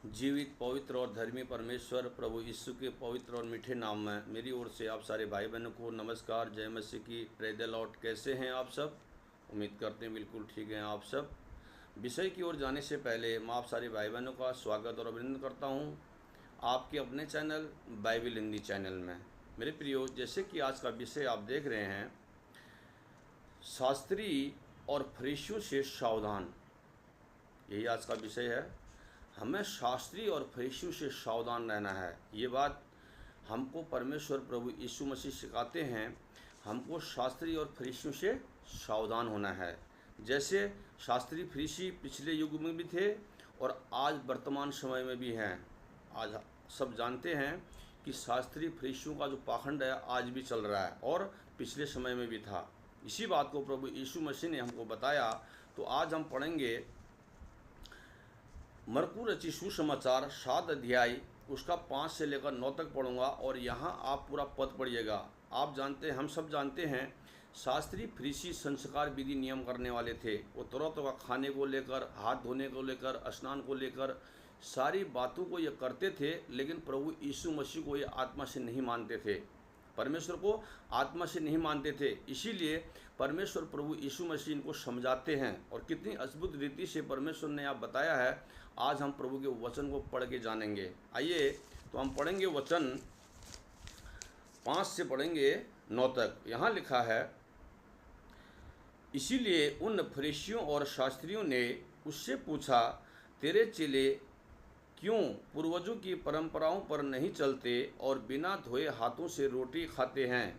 जीवित, पवित्र और धर्मी परमेश्वर प्रभु यीशु के पवित्र और मीठे नाम में मेरी ओर से आप सारे भाई बहनों को नमस्कार। जय मसीह की। Praise the Lord. कैसे हैं आप सब? उम्मीद करते हैं बिल्कुल ठीक हैं आप सब। विषय की ओर जाने से पहले मैं आप सारे भाई बहनों का स्वागत और अभिनंदन करता हूं आपके अपने चैनल बाइबल हिंदी चैनल में। मेरे प्रियो, जैसे कि आज का विषय आप देख रहे हैं, शास्त्री और फरीसियों से सावधान, यही आज का विषय है। हमें शास्त्री और फरीसियों से सावधान रहना है। ये बात हमको परमेश्वर प्रभु यीशु मसीह सिखाते हैं। हमको शास्त्री और फरीसियों से सावधान होना है। जैसे शास्त्री फरीसी पिछले युग में भी थे और आज वर्तमान समय में भी हैं। आज सब जानते हैं कि शास्त्री फरीसियों का जो पाखंड है आज भी चल रहा है और पिछले समय में भी था। इसी बात को प्रभु यीशु मसीह ने हमको बताया। तो आज हम पढ़ेंगे मरकू रचित सुसमाचार 7 अध्याय, उसका 5 से लेकर 9 तक पढ़ूंगा और यहाँ आप पूरा पद पढ़िएगा। आप जानते हैं, हम सब जानते हैं, शास्त्री फरीसी संस्कार विधि नियम करने वाले थे। वो तरह तरह खाने को लेकर, हाथ धोने को लेकर, स्नान को लेकर सारी बातों को ये करते थे, लेकिन प्रभु यीशु मसीह को ये आत्मा से नहीं मानते थे, परमेश्वर को आत्मा से नहीं मानते थे। इसीलिए परमेश्वर प्रभु यीशु मसीह इनको समझाते हैं और कितनी अद्भुत रीति से परमेश्वर ने आप बताया है। आज हम प्रभु के वचन को पढ़ के जानेंगे। आइए तो हम पढ़ेंगे वचन 5 से पढ़ेंगे 9 तक। यहाँ लिखा है, इसीलिए उन फरीसियों और शास्त्रियों ने उससे पूछा, तेरे चेले क्यों पूर्वजों की परंपराओं पर नहीं चलते और बिना धोए हाथों से रोटी खाते हैं?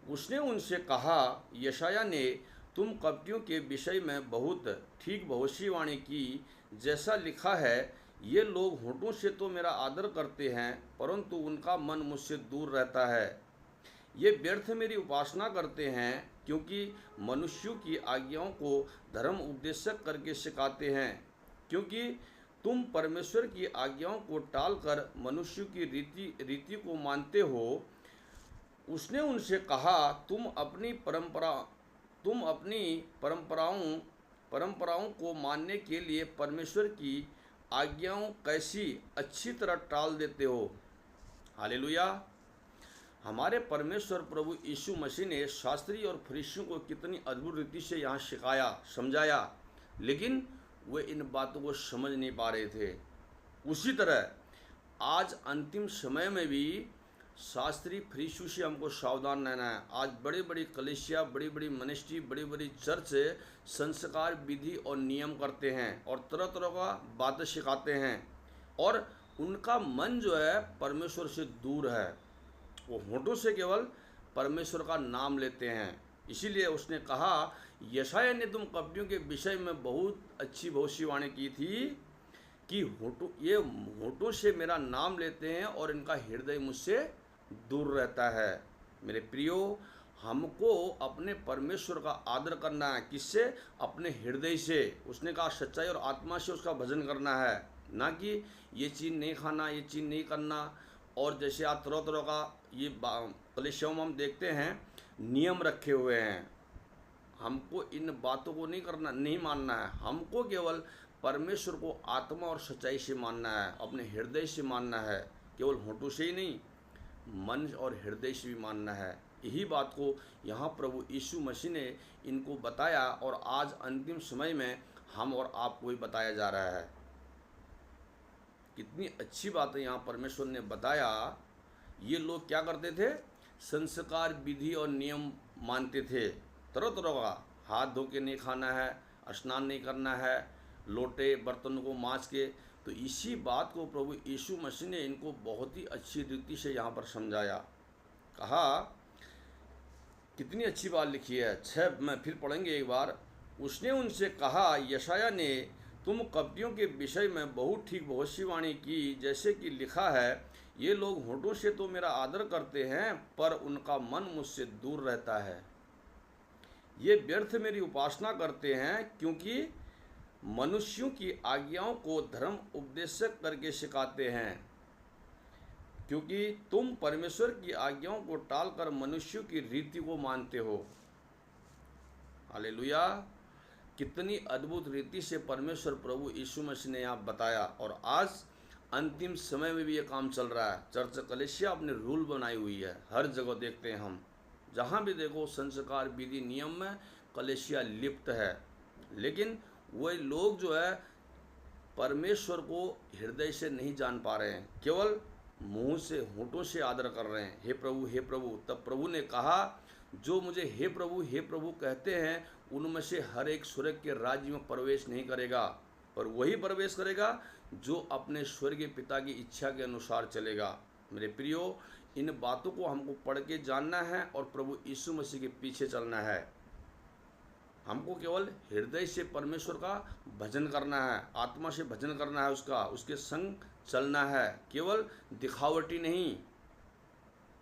उसने उनसे कहा, यशाया ने तुम कपटियों के विषय में बहुत ठीक भविष्यवाणी की, जैसा लिखा है, ये लोग होठों से तो मेरा आदर करते हैं, परंतु उनका मन मुझसे दूर रहता है। ये व्यर्थ मेरी उपासना करते हैं, क्योंकि मनुष्यों की आज्ञाओं को धर्म उपदेशक करके सिखाते हैं। क्योंकि तुम परमेश्वर की आज्ञाओं को टालकर मनुष्यों की रीति को मानते हो। उसने उनसे कहा, तुम अपनी परंपराओं को मानने के लिए परमेश्वर की आज्ञाओं कैसी अच्छी तरह टाल देते हो। हालेलुया। हमारे परमेश्वर प्रभु यीशु मसीह ने शास्त्री और फरीसियों को कितनी अद्भुत रीति से यहाँ सिखाया, समझाया, लेकिन वे इन बातों को समझ नहीं पा रहे थे। उसी तरह आज अंतिम समय में भी शास्त्री फरीसियों से हमको सावधान रहना है। आज बड़ी बड़ी कलीसिया, बड़ी बड़ी मिनिस्ट्री, बड़ी बड़ी चर्च संस्कार विधि और नियम करते हैं और तरह तरह का बातें सिखाते हैं और उनका मन जो है परमेश्वर से दूर है। वो होठों से केवल परमेश्वर का नाम लेते हैं। इसीलिए उसने कहा, यशाया ने तुम कपटियों के विषय में बहुत अच्छी भविष्यवाणी की थी कि ये होठों से मेरा नाम लेते हैं और इनका हृदय मुझसे दूर रहता है। मेरे प्रियो, हमको अपने परमेश्वर का आदर करना है। किससे? अपने हृदय से। उसने कहा सच्चाई और आत्मा से उसका भजन करना है, ना कि ये चीज़ नहीं खाना, ये चीज़ नहीं करना। और जैसे आप तरह तरह का ये कलीसियाओं में हम देखते हैं नियम रखे हुए हैं। हमको इन बातों को नहीं मानना है। हमको केवल परमेश्वर को आत्मा और सच्चाई से मानना है, अपने हृदय से मानना है। केवल होठों से ही नहीं, मन और हृदय से भी मानना है। यही बात को यहाँ प्रभु यीशु मसीह ने इनको बताया और आज अंतिम समय में हम और आपको भी बताया जा रहा है। कितनी अच्छी बात है यहाँ परमेश्वर ने बताया। ये लोग क्या करते थे? संस्कार विधि और नियम मानते थे, तरह तरह का। हाथ धो के नहीं खाना है, स्नान नहीं करना है, लोटे बर्तनों को मांज के। तो इसी बात को प्रभु यीशु मसीह ने इनको बहुत ही अच्छी रीति से यहाँ पर समझाया। कहा, कितनी अच्छी बात लिखी है। 6 में फिर पढ़ेंगे एक बार। उसने उनसे कहा, यशाया ने तुम कपटियों के विषय में बहुत ठीक भविष्यवाणी की, जैसे कि लिखा है, ये लोग होठों से तो मेरा आदर करते हैं, पर उनका मन मुझसे दूर रहता है। ये व्यर्थ मेरी उपासना करते हैं, क्योंकि मनुष्यों की आज्ञाओं को धर्म उपदेशक करके सिखाते हैं। क्योंकि तुम परमेश्वर की आज्ञाओं को टालकर मनुष्यों की रीति को मानते हो। हालेलुया। कितनी अद्भुत रीति से परमेश्वर प्रभु यीशु मसीह ने यहाँ बताया। और आज अंतिम समय में भी ये काम चल रहा है। चर्च कलीसिया अपने रूल बनाई हुई है, हर जगह देखते हैं हम, जहाँ भी देखो संस्कार विधि नियम में कलीसिया लिप्त है। लेकिन वही लोग जो है परमेश्वर को हृदय से नहीं जान पा रहे हैं, केवल मुंह से होठों से आदर कर रहे हैं, हे प्रभु हे प्रभु। तब प्रभु ने कहा, जो मुझे हे प्रभु कहते हैं उनमें से हर एक स्वर्ग के राज्य में प्रवेश नहीं करेगा, पर वही प्रवेश करेगा जो अपने स्वर्गीय पिता की इच्छा के अनुसार चलेगा। मेरे प्रियो, इन बातों को हमको पढ़ के जानना है और प्रभु यीशु मसीह के पीछे चलना है। हमको केवल हृदय से परमेश्वर का भजन करना है, आत्मा से भजन करना है, उसके संग चलना है, केवल दिखावटी नहीं।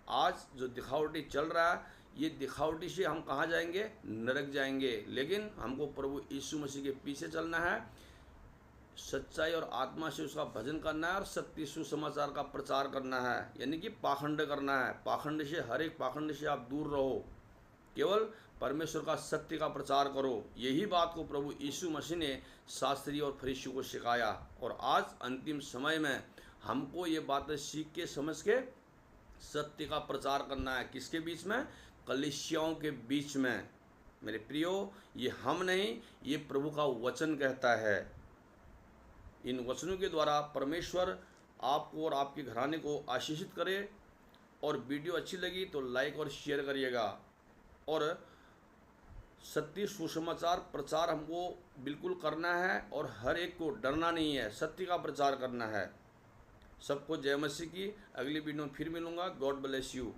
आज जो दिखावटी चल रहा है, ये दिखावटी से हम कहाँ जाएंगे? नरक जाएंगे। लेकिन हमको प्रभु यीशु मसीह के पीछे चलना है, सच्चाई और आत्मा से उसका भजन करना है और सत्य सुसमाचार का प्रचार करना है, यानी कि पाखंड करना है। पाखंड से, हर एक पाखंड से आप दूर रहो, केवल परमेश्वर का सत्य का प्रचार करो। यही बात को प्रभु यीशु मसीह ने शास्त्री और फरीसियों को सिखाया। और आज अंतिम समय में हमको ये बातें सीख के समझ के सत्य का प्रचार करना है। किसके बीच में? कलीसियाओं के बीच में। मेरे प्रियो, ये हम नहीं, ये प्रभु का वचन कहता है। इन वचनों के द्वारा परमेश्वर आपको और आपके घराने को आशीषित करे। और वीडियो अच्छी लगी तो लाइक और शेयर करिएगा। और सत्य सुसमाचार प्रचार हमको बिल्कुल करना है और हर एक को डरना नहीं है, सत्य का प्रचार करना है। सबको जय मसीह की। अगली वीडियो में फिर मिलूंगा। God bless you.